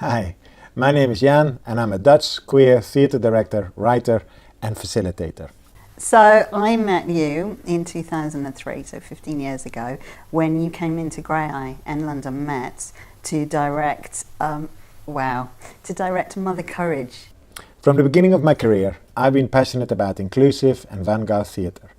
Hi, my name is Jan and I'm a Dutch queer theatre director, writer and facilitator. So I met you in 2003, so 15 years ago, when you came into Grey Eye and London Met to direct, to direct Mother Courage. From the beginning of my career, I've been passionate about inclusive and vanguard theatre.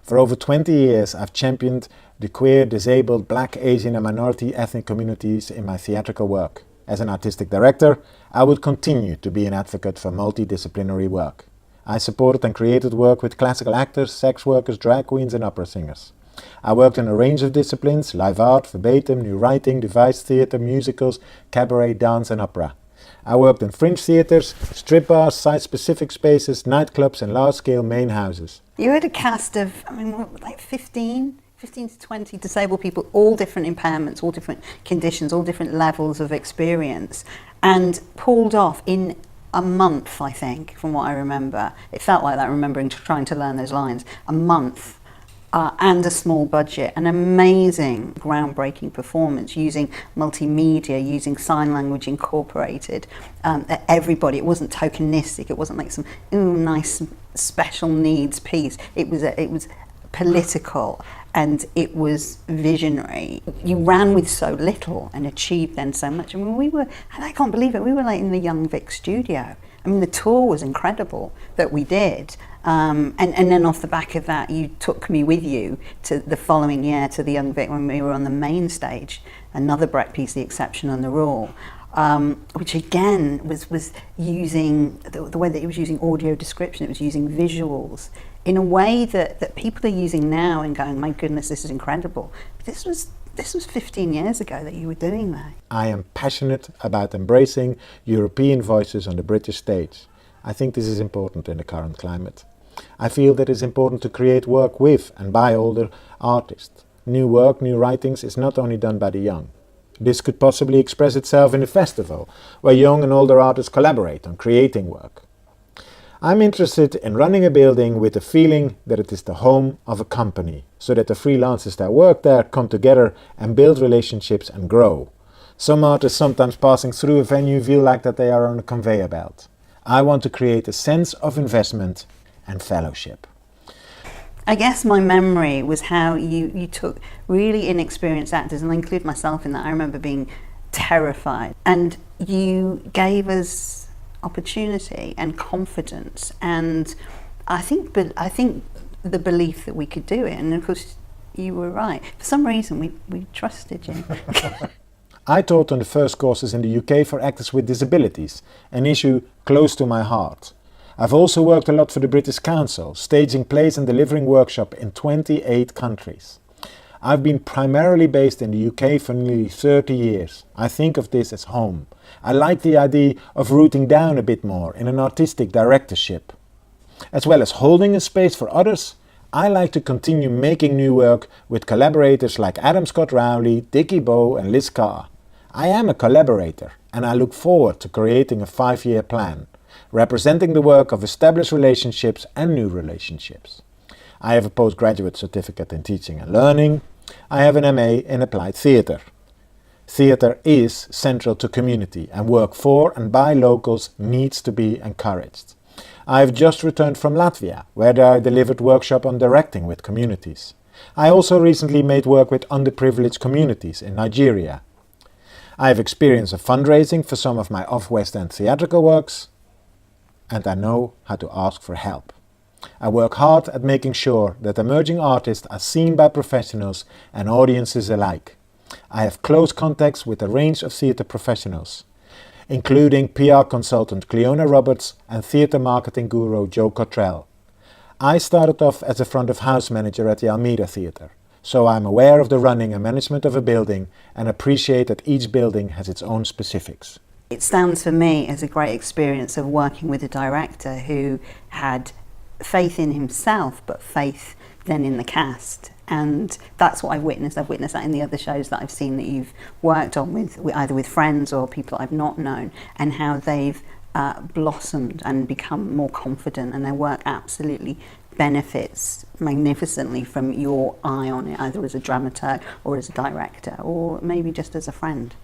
For over 20 years, I've championed the queer, disabled, black, Asian and minority ethnic communities in my theatrical work. As an artistic director, I would continue to be an advocate for multidisciplinary work. I supported and created work with classical actors, sex workers, drag queens and opera singers. I worked in a range of disciplines: live art, verbatim, new writing, devised theatre, musicals, cabaret, dance and opera. I worked in fringe theatres, strip bars, site-specific spaces, nightclubs and large-scale main houses. You had a cast of, like 15 to 20 disabled people, all different impairments, all different conditions, all different levels of experience, and pulled off in a month, I think, from what I remember. It felt like that, remembering trying to learn those lines. A month. And a small budget, an amazing, groundbreaking performance using multimedia, using sign language incorporated. Everybody, it wasn't tokenistic, it wasn't like some nice special needs piece. It was political and it was visionary. You ran with so little and achieved then so much. I can't believe it, we were like in the Young Vic studio. The tour was incredible that we did. And then off the back of that, you took me with you to the following year to the Young Vic when we were on the main stage, another Brecht piece, The Exception and the Rule, which again was using, the way that it was using audio description, it was using visuals in a way that people are using now and going, my goodness, this is incredible. But this was 15 years ago that you were doing that. I am passionate about embracing European voices on the British stage. I think this is important in the current climate. I feel that it's important to create work with and by older artists. New work, new writings is not only done by the young. This could possibly express itself in a festival, where young and older artists collaborate on creating work. I'm interested in running a building with the feeling that it is the home of a company, so that the freelancers that work there come together and build relationships and grow. Some artists sometimes passing through a venue feel like that they are on a conveyor belt. I want to create a sense of investment and fellowship. I guess my memory was how you took really inexperienced actors, and I include myself in that. I remember being terrified, and you gave us opportunity and confidence, and I think the belief that we could do it, and of course you were right. For some reason we trusted you. I taught on the first courses in the UK for actors with disabilities, an issue close to my heart. I've also worked a lot for the British Council, staging plays and delivering workshops in 28 countries. I've been primarily based in the UK for nearly 30 years. I think of this as home. I like the idea of rooting down a bit more in an artistic directorship. As well as holding a space for others, I like to continue making new work with collaborators like Adam Scott Rowley, Dickie Bowe and Liz Carr. I am a collaborator and I look forward to creating a 5-year plan, representing the work of established relationships and new relationships. I have a postgraduate certificate in teaching and learning. I have an MA in applied theatre. Theatre is central to community, and work for and by locals needs to be encouraged. I have just returned from Latvia, where I delivered workshop on directing with communities. I also recently made work with underprivileged communities in Nigeria. I have experience of fundraising for some of my off-West End theatrical works, and I know how to ask for help. I work hard at making sure that emerging artists are seen by professionals and audiences alike. I have close contacts with a range of theatre professionals, including PR consultant Cleona Roberts and theatre marketing guru Joe Cottrell. I started off as a front of house manager at the Almeida Theatre, so I'm aware of the running and management of a building and appreciate that each building has its own specifics. It stands for me as a great experience of working with a director who had faith in himself, but faith then in the cast. And that's what I've witnessed. I've witnessed that in the other shows that I've seen that you've worked on with either with friends or people I've not known, and how they've blossomed and become more confident, and their work absolutely benefits magnificently from your eye on it, either as a dramaturg or as a director, or maybe just as a friend.